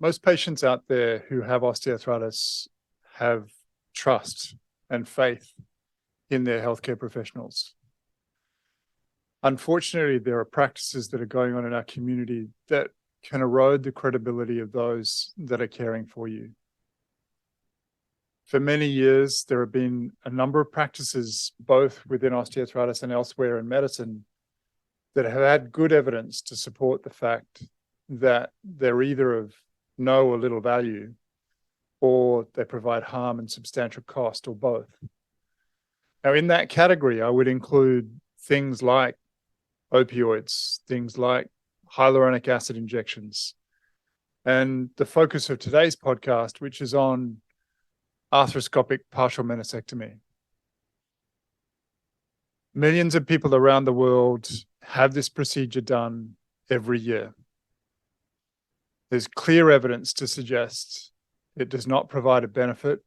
Most patients out there who have osteoarthritis have trust and faith in their healthcare professionals. Unfortunately, there are practices that are going on in our community that can erode the credibility of those that are caring for you. For many years, there have been a number of practices, both within osteoarthritis and elsewhere in medicine, that have had good evidence to support the fact that they're either of no or little value, or they provide harm and substantial cost, or both. Now, in that category, I would include things like opioids, things like hyaluronic acid injections, and the focus of today's podcast, which is on arthroscopic partial meniscectomy. Millions of people around the world have this procedure done every year. There's clear evidence to suggest it does not provide a benefit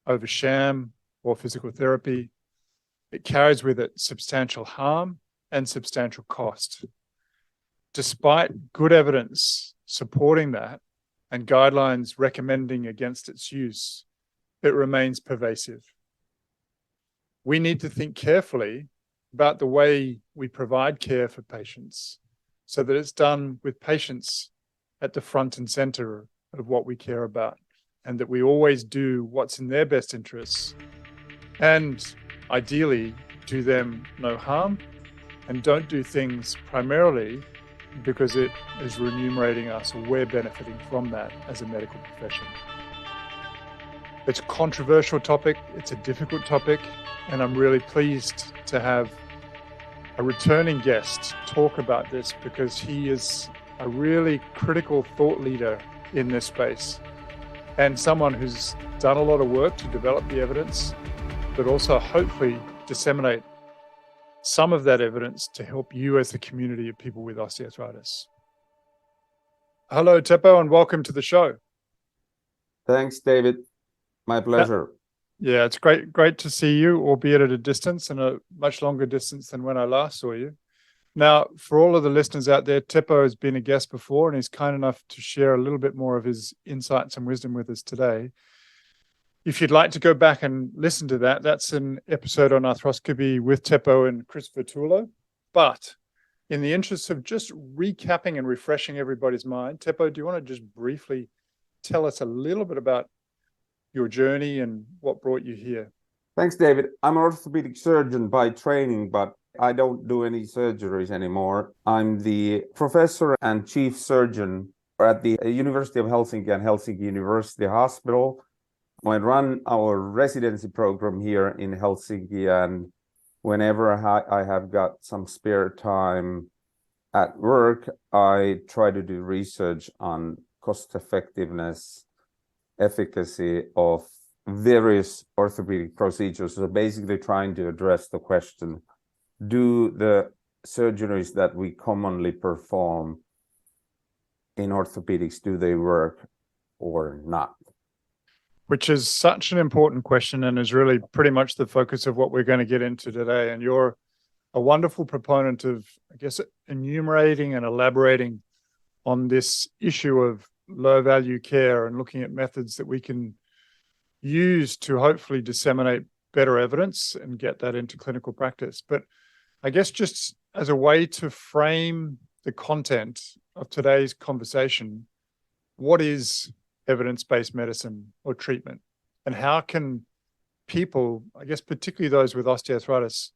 over sham or physical therapy. It carries with it substantial harm and substantial cost. Despite good evidence supporting that and guidelines recommending against its use, it remains pervasive. We need to think carefully about the way we provide care for patients so that it's done with patients at the front and center of what we care about, and that we always do what's in their best interests and ideally do them no harm, and don't do things primarily because it is remunerating us or we're benefiting from that as a medical profession. It's a controversial topic, it's a difficult topic, and I'm really pleased to have a returning guest talk about this because he is a really critical thought leader in this space and someone who's done a lot of work to develop the evidence, but also hopefully disseminate some of that evidence to help you as the community of people with osteoarthritis. Hello, Teppo, and welcome to the show. Thanks, David. My pleasure. Yeah, it's great to see you, albeit at a distance and a much longer distance than when I last saw you. Now, for all of the listeners out there, Teppo has been a guest before and he's kind enough to share a little bit more of his insights and wisdom with us today. If you'd like to go back and listen to that, that's an episode on arthroscopy with Teppo and Chris Vertulo. But in the interest of just recapping and refreshing everybody's mind, Teppo, do you want to just briefly tell us a little bit about your journey and what brought you here? Thanks, David. I'm an orthopedic surgeon by training, but I don't do any surgeries anymore. I'm the professor and chief surgeon at the University of Helsinki and Helsinki University Hospital. I run our residency program here in Helsinki, and whenever I have got some spare time at work, I try to do research on cost effectiveness, efficacy of various orthopedic procedures. So basically trying to address the question, do the surgeries that we commonly perform in orthopedics, do they work or not? Which is such an important question and is really pretty much the focus of what we're going to get into today. And you're a wonderful proponent of, I guess, enumerating and elaborating on this issue of low value care and looking at methods that we can use to hopefully disseminate better evidence and get that into clinical practice. But I guess just as a way to frame the content of today's conversation, what is evidence-based medicine or treatment? And how can people, I guess particularly those with osteoarthritis,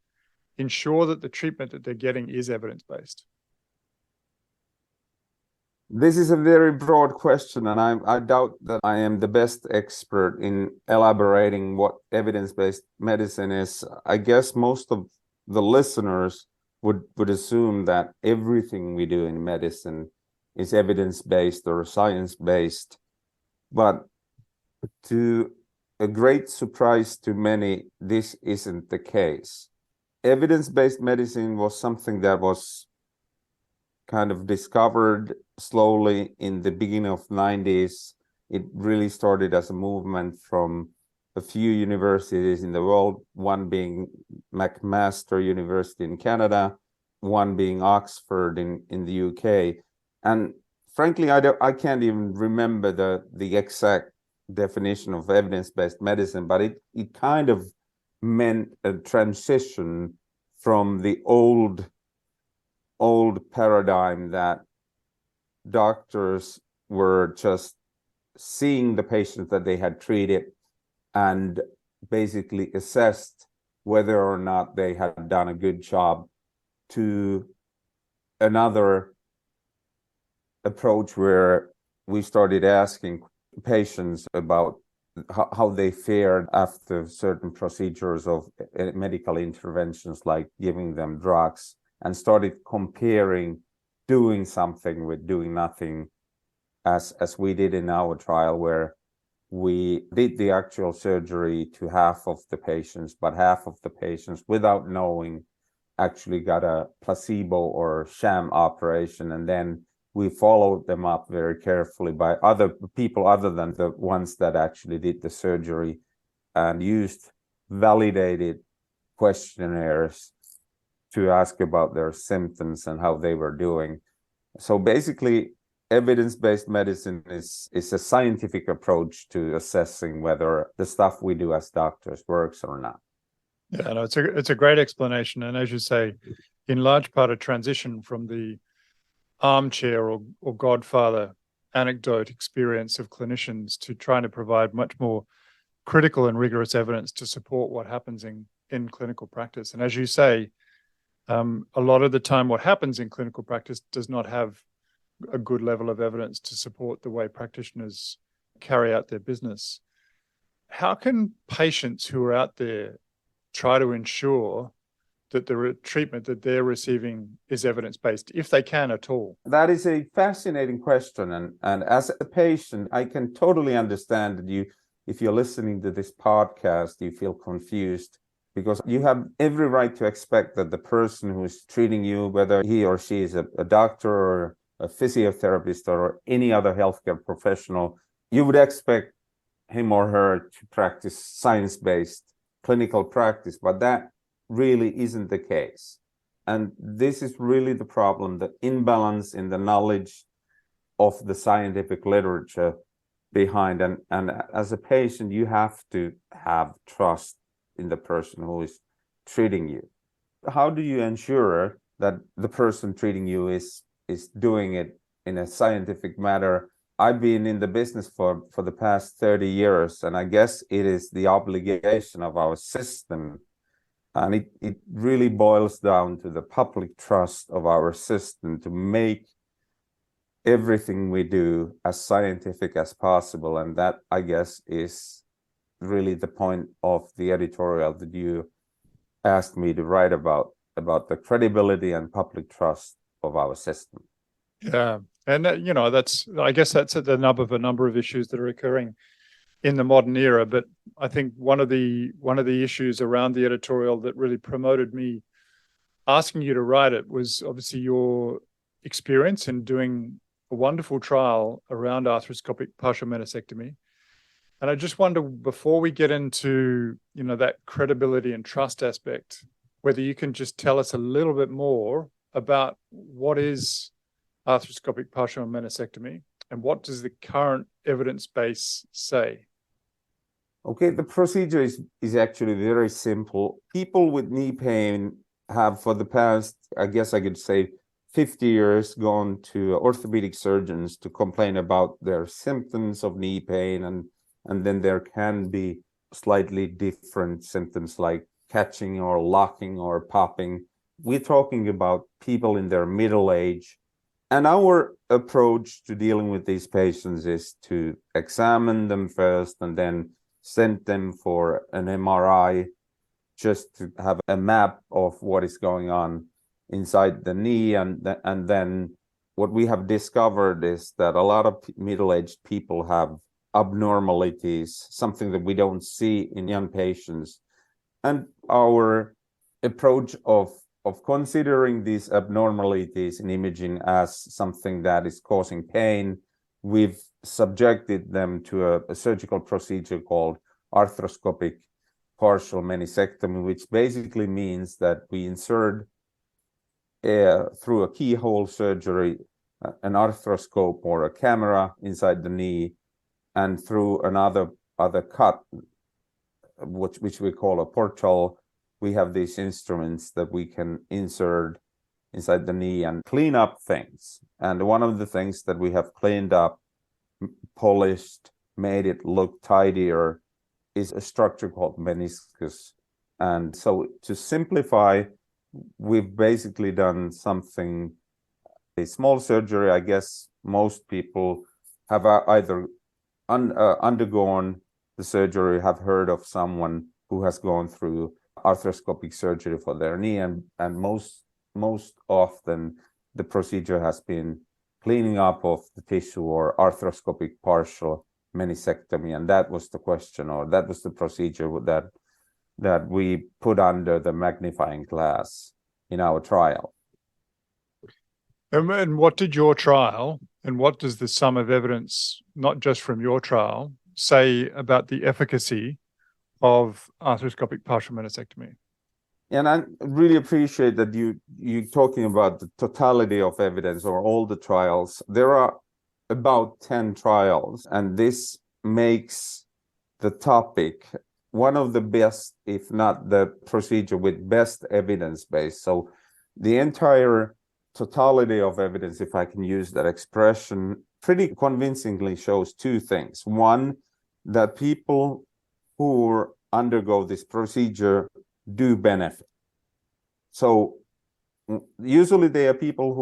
ensure that the treatment that they're getting is evidence-based? This is a very broad question, and I doubt that I am the best expert in elaborating what evidence-based medicine is. I guess most of the listeners would assume that everything we do in medicine is evidence-based or science-based. But to a great surprise to many, this isn't the case. Evidence-based medicine was something that was kind of discovered slowly in the beginning of the 90s. It really started as a movement from a few universities in the world, one being McMaster University in Canada, one being Oxford in the UK. And frankly, I can't even remember the exact definition of evidence-based medicine, but it kind of meant a transition from the old paradigm that doctors were just seeing the patients that they had treated and basically assessed whether or not they had done a good job, to another approach where we started asking patients about how they fared after certain procedures of medical interventions, like giving them drugs, and started comparing doing something with doing nothing, as we did in our trial, where we did the actual surgery to half of the patients, but half of the patients, without knowing, actually got a placebo or sham operation, and then we followed them up very carefully by other people other than the ones that actually did the surgery, and used validated questionnaires to ask about their symptoms and how they were doing. So basically, evidence-based medicine is a scientific approach to assessing whether the stuff we do as doctors works or not. Yeah, no, it's a great explanation, and as you say, in large part a transition from the armchair or godfather anecdote experience of clinicians to trying to provide much more critical and rigorous evidence to support what happens in clinical practice. And as you say, a lot of the time what happens in clinical practice does not have a good level of evidence to support the way practitioners carry out their business. How can patients who are out there try to ensure that the treatment that they're receiving is evidence-based, if they can at all? That is a fascinating question. And as a patient, I can totally understand that if you're listening to this podcast, you feel confused, because you have every right to expect that the person who is treating you, whether he or she is a doctor or a physiotherapist or any other healthcare professional, you would expect him or her to practice science-based clinical practice, but that really isn't the case. And this is really the problem, the imbalance in the knowledge of the scientific literature behind. And as a patient, you have to have trust in the person who is treating you. How do you ensure that the person treating you is doing it in a scientific manner? I've been in the business for the past 30 years, and I guess it is the obligation of our system. And it really boils down to the public trust of our system to make everything we do as scientific as possible. And that, I guess, is really the point of the editorial that you asked me to write about the credibility and public trust of our system. Yeah, and I guess that's at the nub of a number of issues that are occurring in the modern era. But I think one of the issues around the editorial that really promoted me asking you to write it was obviously your experience in doing a wonderful trial around arthroscopic partial meniscectomy. And I just wonder, before we get into that credibility and trust aspect, whether you can just tell us a little bit more about what is arthroscopic partial meniscectomy and what does the current evidence base say? Okay, the procedure is actually very simple. People with knee pain have, for the past, I guess I could say, 50 years gone to orthopedic surgeons to complain about their symptoms of knee pain, and then there can be slightly different symptoms like catching or locking or popping. We're talking about people in their middle age. And our approach to dealing with these patients is to examine them first and then send them for an MRI, just to have a map of what is going on inside the knee. And then what we have discovered is that a lot of middle-aged people have abnormalities, something that we don't see in young patients. And our approach of considering these abnormalities in imaging as something that is causing pain, we've subjected them to a surgical procedure called arthroscopic partial meniscectomy, which basically means that we insert through a keyhole surgery an arthroscope or a camera inside the knee, and through another cut, which we call a portal, we have these instruments that we can insert inside the knee and clean up things. And one of the things that we have cleaned up, polished, made it look tidier, is a structure called meniscus. And so to simplify, we've basically done something, a small surgery. I guess most people have either undergone the surgery, have heard of someone who has gone through arthroscopic surgery for their knee, and most often the procedure has been cleaning up of the tissue or arthroscopic partial meniscectomy. And that was the question, or that was the procedure that we put under the magnifying glass in our trial. And what did your trial, and what does the sum of evidence, not just from your trial, say about the efficacy of arthroscopic partial meniscectomy? And I really appreciate that you talking about the totality of evidence or all the trials. There are about 10 trials, and this makes the topic one of the best, if not the procedure with best evidence base. So the entire totality of evidence, if I can use that expression, pretty convincingly shows two things. One, that people who undergo this procedure do benefit. So usually they are people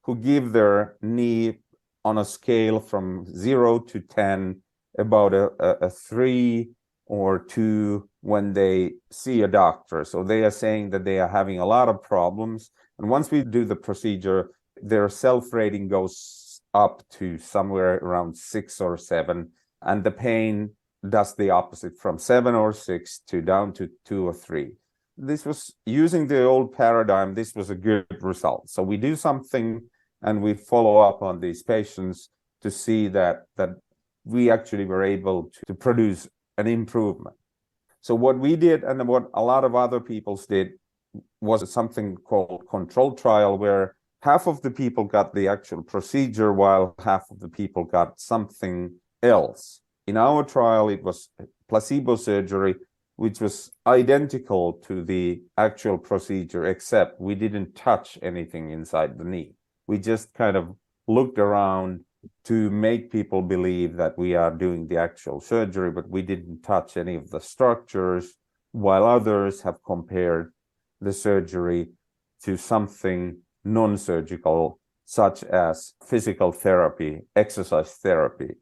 who give their knee on a scale from 0 to 10, about a 3 or 2 when they see a doctor. So they are saying that they are having a lot of problems. And once we do the procedure, their self-rating goes up to somewhere around 6 or 7. And the pain does the opposite, from 7 or 6 to down to 2 or 3. This was using the old paradigm. This was a good result. So we do something and we follow up on these patients to see that we actually were able to produce an improvement. So what we did, and what a lot of other people did, was something called control trial, where half of the people got the actual procedure while half of the people got something else. In our trial, it was placebo surgery, which was identical to the actual procedure, except we didn't touch anything inside the knee. We just kind of looked around to make people believe that we are doing the actual surgery, but we didn't touch any of the structures, while others have compared the surgery to something non-surgical, such as physical therapy, exercise therapy.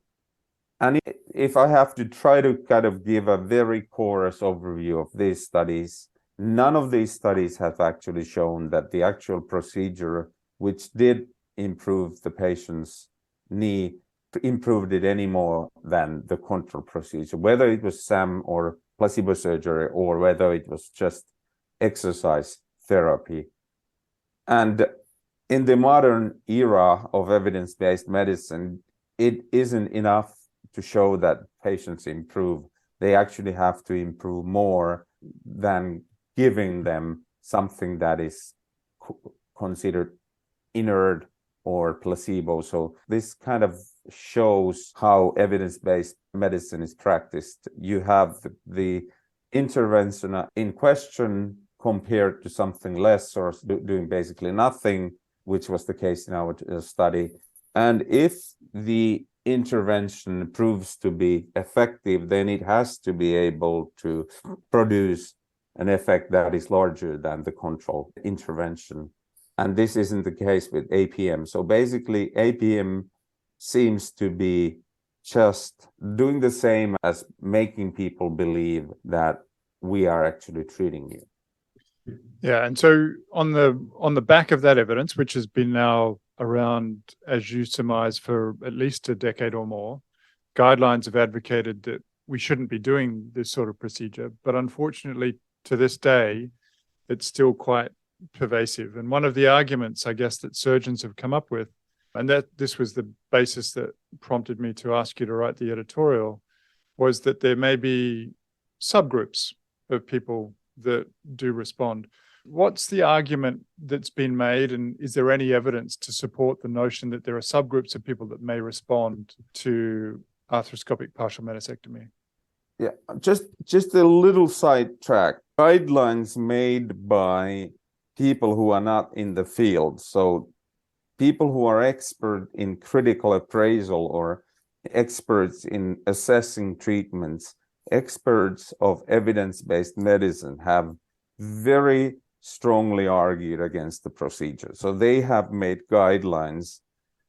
And if I have to try to kind of give a very coarse overview of these studies, none of these studies have actually shown that the actual procedure, which did improve the patient's knee, improved it any more than the control procedure, whether it was SAM or placebo surgery, or whether it was just exercise therapy. And in the modern era of evidence-based medicine, it isn't enough to show that patients improve. They actually have to improve more than giving them something that is considered inert or placebo. So this kind of shows how evidence-based medicine is practiced. You have the intervention in question compared to something less, or doing basically nothing, which was the case in our study. And if the intervention proves to be effective, then it has to be able to produce an effect that is larger than the control intervention. And this isn't the case with APM. So basically, APM seems to be just doing the same as making people believe that we are actually treating you. Yeah, and so on the back of that evidence, which has been now around, as you surmise, for at least a decade or more, guidelines have advocated that we shouldn't be doing this sort of procedure. But unfortunately, to this day, it's still quite pervasive. And one of the arguments, I guess, that surgeons have come up with, and that this was the basis that prompted me to ask you to write the editorial, was that there may be subgroups of people that do respond. What's the argument that's been made, and is there any evidence to support the notion that there are subgroups of people that may respond to arthroscopic partial meniscectomy? Yeah, just a little sidetrack. Guidelines made by people who are not in the field. So people who are expert in critical appraisal or experts in assessing treatments, experts of evidence-based medicine have very strongly argued against the procedure. So they have made guidelines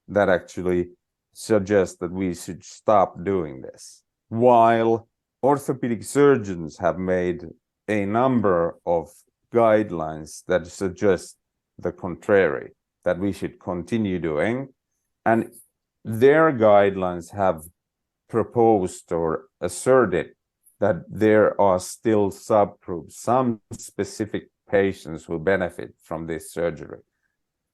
that actually suggest that we should stop doing this, while orthopedic surgeons have made a number of guidelines that suggest the contrary, that we should continue doing. And their guidelines have proposed or asserted that there are still subgroups, some specific patients who benefit from this surgery.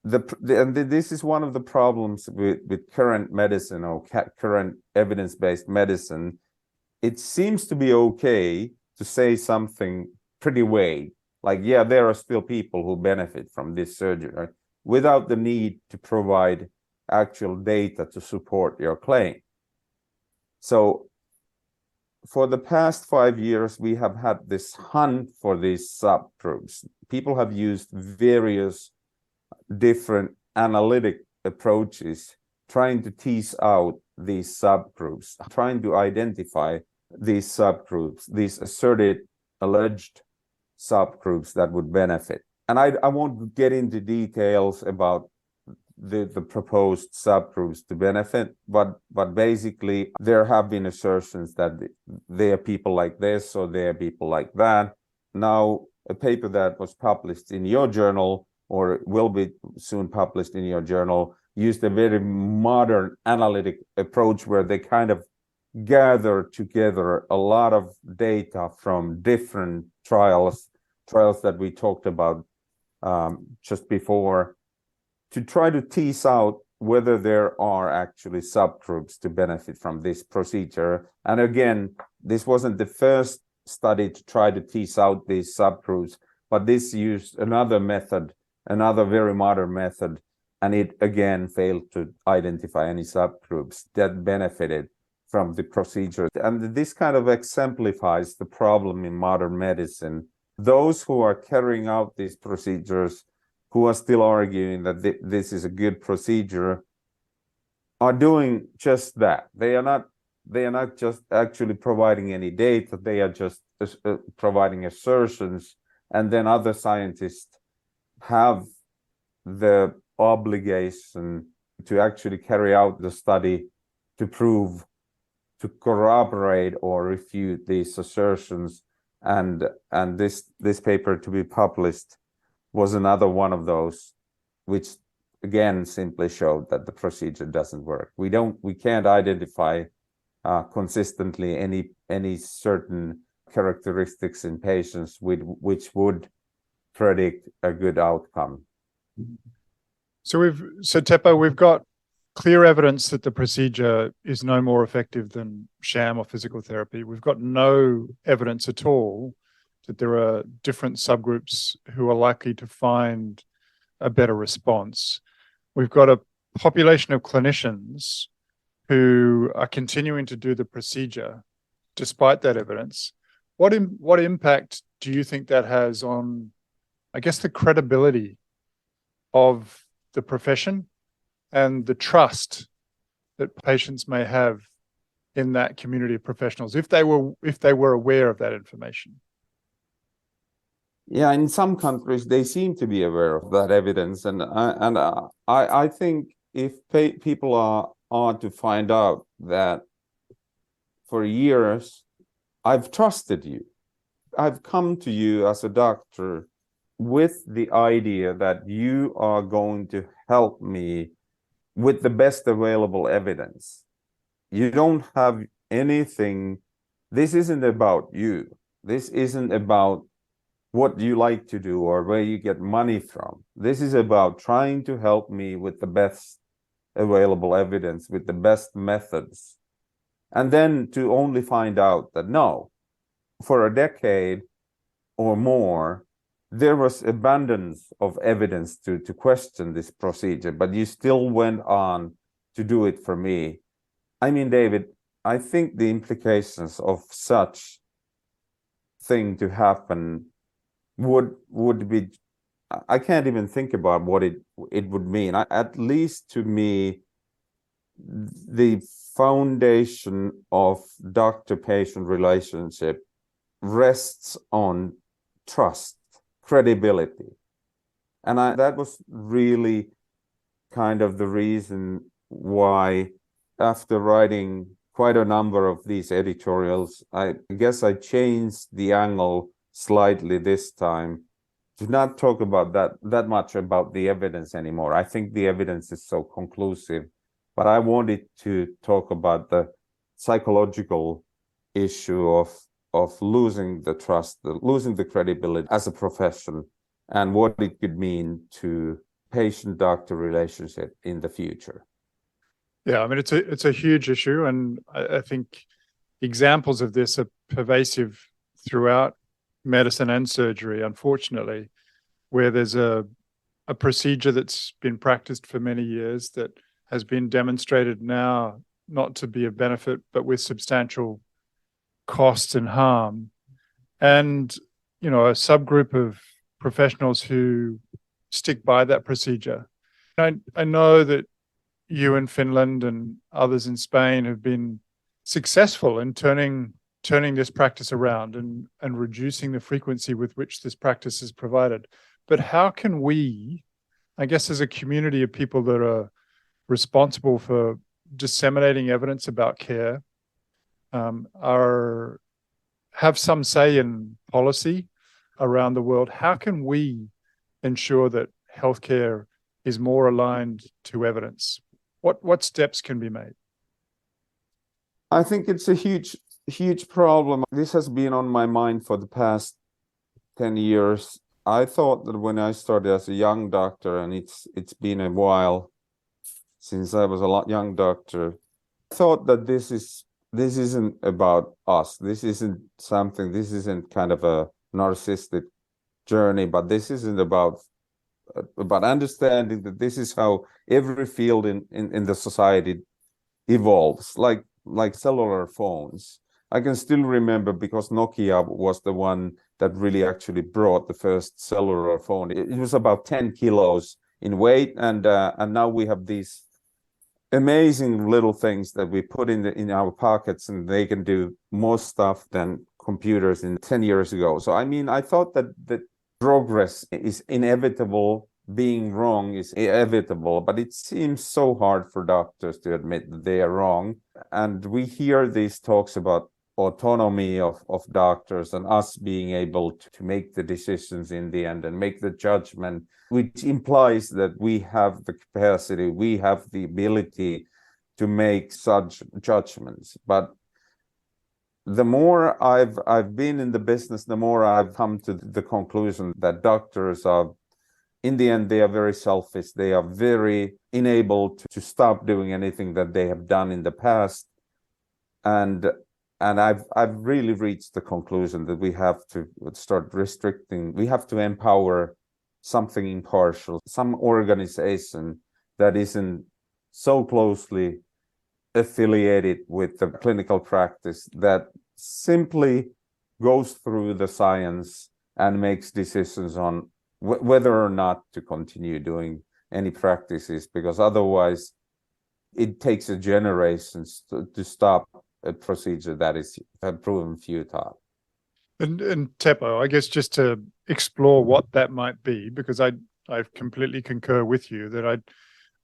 And this is one of the problems with current medicine or current evidence-based medicine. It seems to be okay to say something pretty vague, like, yeah, there are still people who benefit from this surgery, without the need to provide actual data to support your claim. So for the past 5 years, we have had this hunt for these subgroups. People have used various different analytic approaches trying to tease out these subgroups, trying to identify these subgroups, these asserted, alleged subgroups that would benefit. And I won't get into details about the proposed subgroups to benefit, but basically there have been assertions that there are people like this or there are people like that. Now, a paper that was published in your journal, or will be soon published in your journal, used a very modern analytic approach where they kind of gather together a lot of data from different trials that we talked about just before, to try to tease out whether there are actually subgroups to benefit from this procedure. And again, this wasn't the first study to try to tease out these subgroups, but this used another method, another very modern method, and it again failed to identify any subgroups that benefited from the procedure. And this kind of exemplifies the problem in modern medicine. Those who are carrying out these procedures, who are still arguing that this is a good procedure, are doing just that. They are not just actually providing any data. They are just providing assertions, and then other scientists have the obligation to actually carry out the study to prove, to corroborate or refute these assertions. And this paper to be published was another one of those, which again simply showed that the procedure doesn't work. We can't identify consistently any certain characteristics in patients which would predict a good outcome. So Teppo, we've got clear evidence that the procedure is no more effective than sham or physical therapy. We've got no evidence at all that there are different subgroups who are likely to find a better response. We've got a population of clinicians who are continuing to do the procedure despite that evidence. What impact do you think that has on, I guess, the credibility of the profession and the trust that patients may have in that community of professionals if they were aware of that information? Yeah, in some countries they seem to be aware of that evidence, and I think if people are to find out that for years I've trusted you, I've come to you as a doctor with the idea that you are going to help me with the best available evidence. You don't have anything. This isn't about you. This isn't about what you like to do or where you get money from. This is about trying to help me with the best available evidence, with the best methods. And then to only find out that no, for a decade or more, there was abundance of evidence to question this procedure, but you still went on to do it for me. I mean, David, I think the implications of such thing to happen would be, I can't even think about what it would mean. At least to me, the foundation of doctor-patient relationship rests on trust, credibility. And that was really kind of the reason why, after writing quite a number of these editorials, I guess I changed the angle slightly this time to not talk about that much about the evidence anymore. I think the evidence is so conclusive, but I wanted to talk about the psychological issue of losing the trust, losing the credibility as a profession, and what it could mean to patient-doctor relationship in the future. Yeah, I mean, it's a huge issue, and I think examples of this are pervasive throughout medicine and surgery, unfortunately, where there's a procedure that's been practiced for many years that has been demonstrated now not to be of benefit, but with substantial cost and harm. And, you know, a subgroup of professionals who stick by that procedure. I know that you in Finland and others in Spain have been successful in turning this practice around and reducing the frequency with which this practice is provided. But how can we, I guess, as a community of people that are responsible for disseminating evidence about care, have some say in policy around the world, how can we ensure that healthcare is more aligned to evidence? What steps can be made? I think it's a huge problem. This has been on my mind for the past 10 years. I thought that when I started as a young doctor, and it's been a while since I was a young doctor, I thought that this isn't about us. This isn't kind of a narcissistic journey, but this isn't about understanding that this is how every field in the society evolves, like cellular phones. I can still remember, because Nokia was the one that really actually brought the first cellular phone. It was about 10 kilos in weight, and now we have these amazing little things that we put in our pockets, and they can do more stuff than computers in 10 years ago. So I mean, I thought that progress is inevitable, being wrong is inevitable, but it seems so hard for doctors to admit that they are wrong. And we hear these talks about autonomy of doctors and us being able to make the decisions in the end and make the judgment, which implies that we have the capacity, we have the ability to make such judgments. But the more I've been in the business, the more I've come to the conclusion that doctors are, in the end, they are very selfish. They are very unable to stop doing anything that they have done in the past. And I've really reached the conclusion that we have to start restricting. We have to empower something impartial, some organization that isn't so closely affiliated with the clinical practice, that simply goes through the science and makes decisions on whether or not to continue doing any practices, because otherwise it takes a generation to stop a procedure that is proven futile. And Teppo, I guess just to explore what that might be, because I completely concur with you that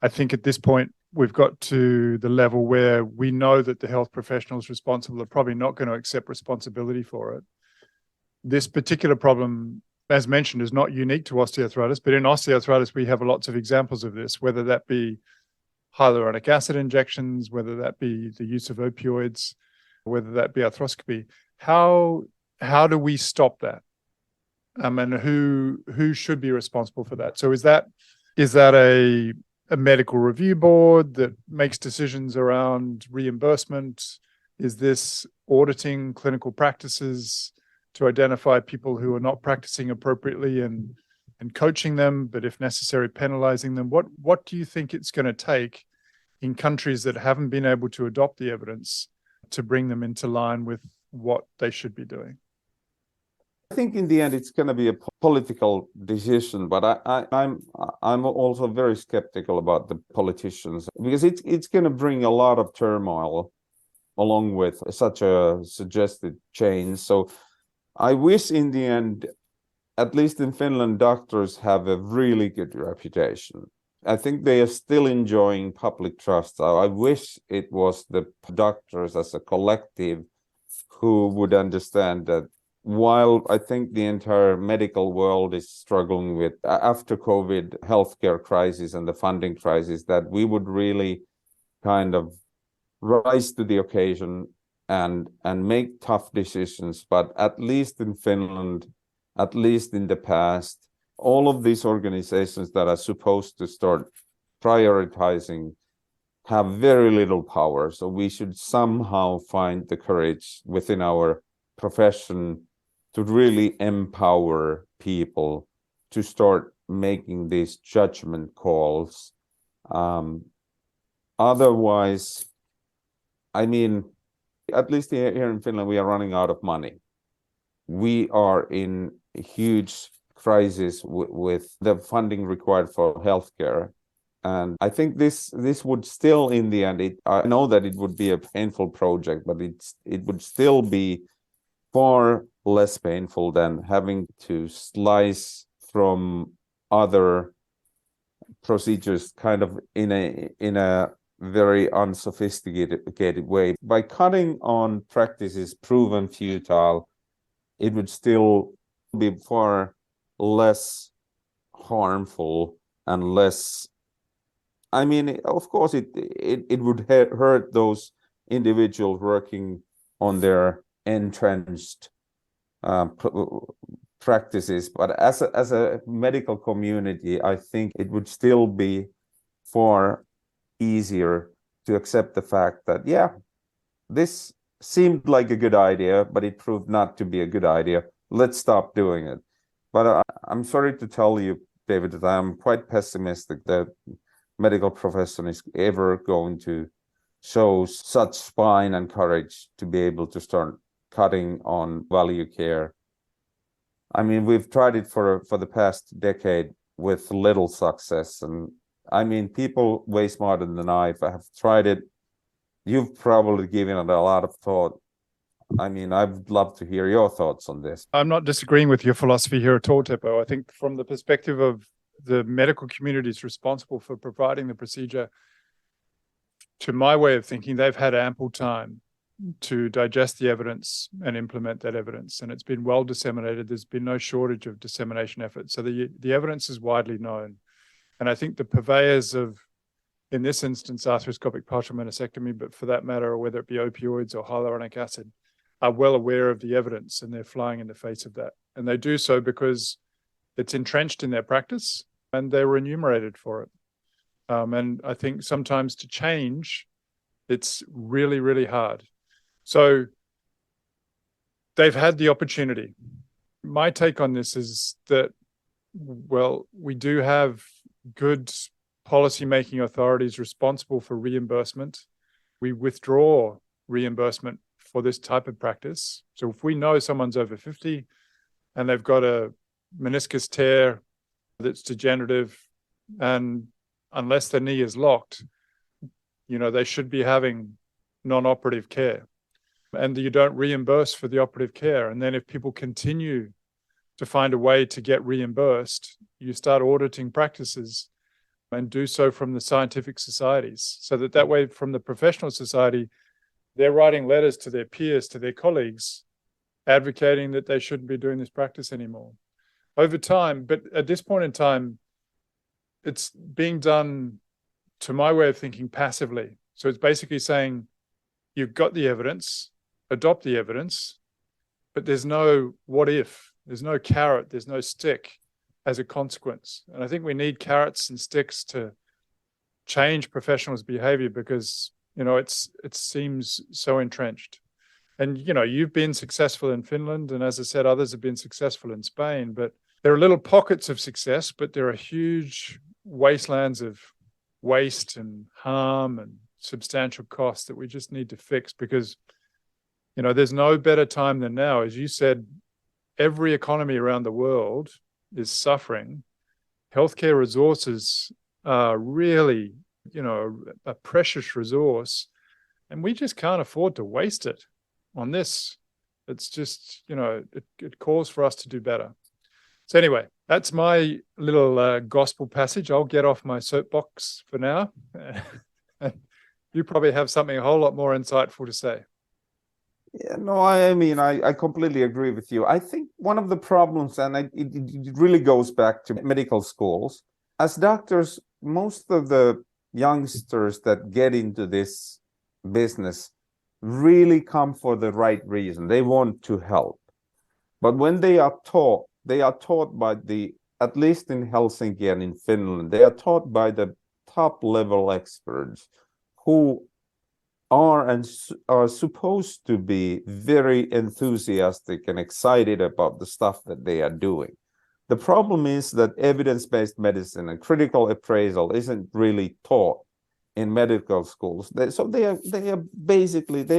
I think at this point we've got to the level where we know that the health professionals responsible are probably not going to accept responsibility for it. This particular problem, as mentioned, is not unique to osteoarthritis, but in osteoarthritis we have lots of examples of this, whether that be hyaluronic acid injections, whether that be the use of opioids, whether that be arthroscopy. How do we stop that? And who should be responsible for that? So is that a medical review board that makes decisions around reimbursement? Is this auditing clinical practices? to identify people who are not practicing appropriately and coaching them, but if necessary, penalizing them. What do you think it's going to take in countries that haven't been able to adopt the evidence to bring them into line with what they should be doing? I think in the end it's going to be a political decision, but I'm also very skeptical about the politicians, because it's going to bring a lot of turmoil along with such a suggested change. So I wish in the end, at least in Finland, doctors have a really good reputation. I think they are still enjoying public trust. I wish it was the doctors as a collective who would understand that while I think the entire medical world is struggling with, after COVID healthcare crisis and the funding crisis, that we would really kind of rise to the occasion and make tough decisions. But at least in Finland, at least in the past, all of these organizations that are supposed to start prioritizing have very little power. So we should somehow find the courage within our profession to really empower people to start making these judgment calls. Otherwise, I mean, at least here in Finland, we are running out of money. We are in a huge crisis with the funding required for healthcare. And I think this would still, in the end, I know that it would be a painful project, but it would still be far less painful than having to slice from other procedures kind of in a very unsophisticated way. By cutting on practices proven futile, it would still be far less harmful and less, I mean, of course it would hurt those individuals working on their entrenched practices, but as a medical community, I think it would still be far easier to accept the fact that, yeah, this seemed like a good idea, but it proved not to be a good idea. Let's stop doing it. But I'm sorry to tell you, David, that I'm quite pessimistic that medical profession is ever going to show such spine and courage to be able to start cutting on value care. I mean, we've tried it for the past decade with little success. And I mean, people way smarter than I have tried it. You've probably given it a lot of thought. I mean, I'd love to hear your thoughts on this. I'm not disagreeing with your philosophy here at all, Teppo. I think from the perspective of the medical communities responsible for providing the procedure, to my way of thinking, they've had ample time to digest the evidence and implement that evidence. And it's been well disseminated. There's been no shortage of dissemination efforts. So the evidence is widely known. And I think the purveyors of, in this instance, arthroscopic partial meniscectomy, but for that matter, whether it be opioids or hyaluronic acid, are well aware of the evidence, and they're flying in the face of that. And they do so because it's entrenched in their practice and they're remunerated for it. And I think sometimes to change, it's really, really hard. So they've had the opportunity. My take on this is that, well, we do have good policymaking authorities responsible for reimbursement. We withdraw reimbursement for this type of practice. So if we know someone's over 50 and they've got a meniscus tear that's degenerative, and unless the knee is locked, they should be having non-operative care. And you don't reimburse for the operative care. And then if people continue to find a way to get reimbursed, you start auditing practices and do so from the scientific societies. So that way, from the professional society, they're writing letters to their peers, to their colleagues, advocating that they shouldn't be doing this practice anymore. Over time, but at this point in time, it's being done, to my way of thinking, passively. So it's basically saying, you've got the evidence, adopt the evidence, but there's no what if, there's no carrot, there's no stick as a consequence. And I think we need carrots and sticks to change professionals' behavior because, it seems so entrenched. And, you've been successful in Finland, and as I said, others have been successful in Spain, but there are little pockets of success, but there are huge wastelands of waste and harm and substantial costs that we just need to fix because, there's no better time than now. As you said, every economy around the world is suffering. Healthcare resources are really, a precious resource, and we just can't afford to waste it on this. It's just, it calls for us to do better. So anyway, that's my little gospel passage. I'll get off my soapbox for now. You probably have something a whole lot more insightful to say. Yeah, no, I completely agree with you. I think one of the problems, and it really goes back to medical schools. As doctors, most of the youngsters that get into this business really come for the right reason. They want to help. But when they are taught by at least in Helsinki and in Finland, they are taught by the top level experts who are supposed to be very enthusiastic and excited about the stuff that they are doing. The problem is that evidence-based medicine and critical appraisal isn't really taught in medical schools. They are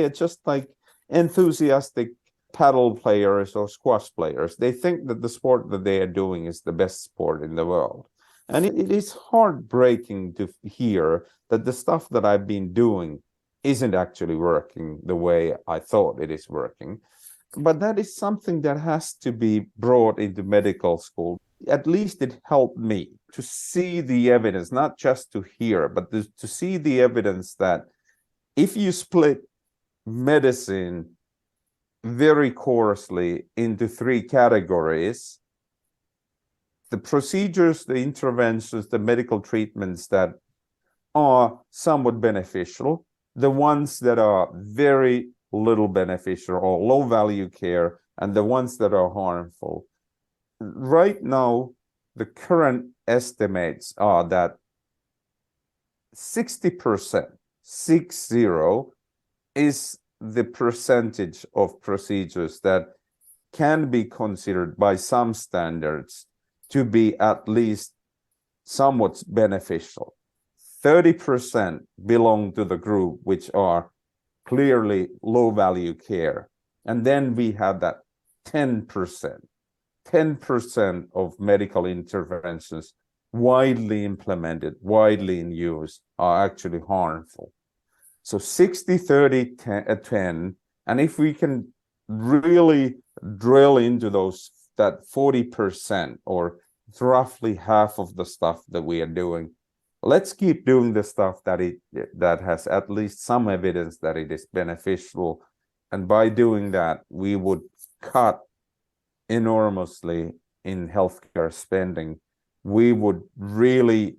just like enthusiastic paddle players or squash players. They think that the sport that they are doing is the best sport in the world. And it is heartbreaking to hear that the stuff that I've been doing isn't actually working the way I thought it is working. But that is something that has to be brought into medical school. At least it helped me to see the evidence, not just to hear, but to see the evidence that if you split medicine very coarsely into three categories, the procedures, the interventions, the medical treatments that are somewhat beneficial, the ones that are very little beneficial or low value care, and the ones that are harmful. Right now, the current estimates are that 60%, 60, is the percentage of procedures that can be considered by some standards to be at least somewhat beneficial. 30% belong to the group which are clearly low value care. And then we have that 10% of medical interventions widely implemented, widely in use, are actually harmful. So 60, 30, 10, and if we can really drill into that 40% or roughly half of the stuff that we are doing, let's keep doing the stuff that has at least some evidence that it is beneficial. And by doing that, we would cut enormously in healthcare spending. We would really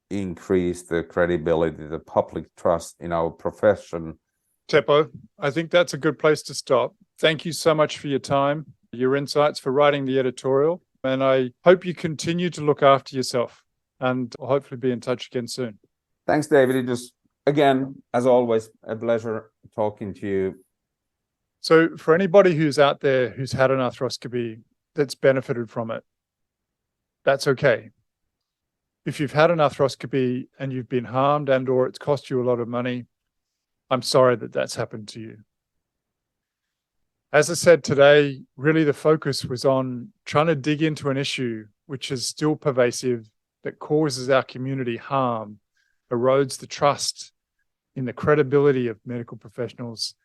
increase the credibility, the public trust in our profession. Teppo, I think that's a good place to stop. Thank you so much for your time, your insights, for writing the editorial. And I hope you continue to look after yourself, and I'll hopefully be in touch again soon. Thanks, David. It was, again, as always, a pleasure talking to you. So for anybody who's out there who's had an arthroscopy that's benefited from it, that's okay. If you've had an arthroscopy and you've been harmed and or it's cost you a lot of money, I'm sorry that that's happened to you. As I said today, really the focus was on trying to dig into an issue which is still pervasive, that causes our community harm, erodes the trust in the credibility of medical professionals,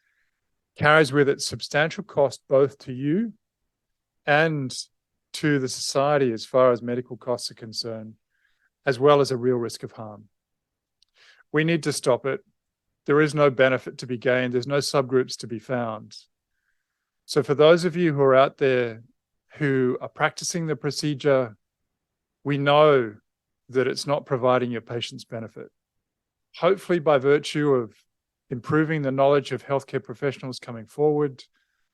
carries with it substantial cost both to you and to the society as far as medical costs are concerned, as well as a real risk of harm. We need to stop it. There is no benefit to be gained. There's no subgroups to be found. So for those of you who are out there who are practicing the procedure, we know that it's not providing your patients benefit. Hopefully by virtue of improving the knowledge of healthcare professionals coming forward,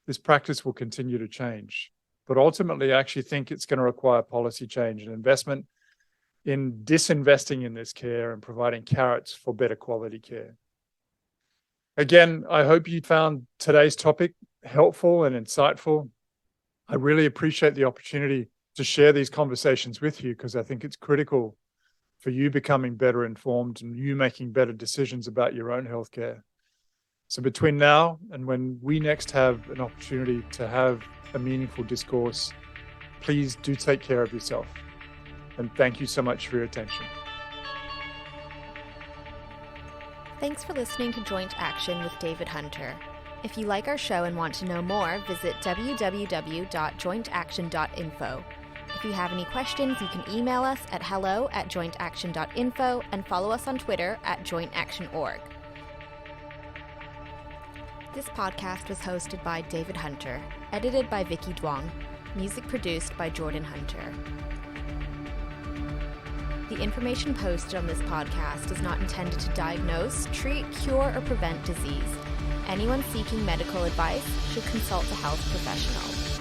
this practice will continue to change. But ultimately, I actually think it's going to require policy change and investment in disinvesting in this care and providing carrots for better quality care. Again, I hope you found today's topic helpful and insightful. I really appreciate the opportunity to share these conversations with you because I think it's critical for you becoming better informed and you making better decisions about your own healthcare. So between now and when we next have an opportunity to have a meaningful discourse, please do take care of yourself. And thank you so much for your attention. Thanks for listening to Joint Action with David Hunter. If you like our show and want to know more, visit www.jointaction.info. If you have any questions, you can email us at hello@jointaction.info and follow us on Twitter @jointactionorg. This podcast was hosted by David Hunter, edited by Vicky Duong, music produced by Jordan Hunter. The information posted on this podcast is not intended to diagnose, treat, cure, or prevent disease. Anyone seeking medical advice should consult a health professional.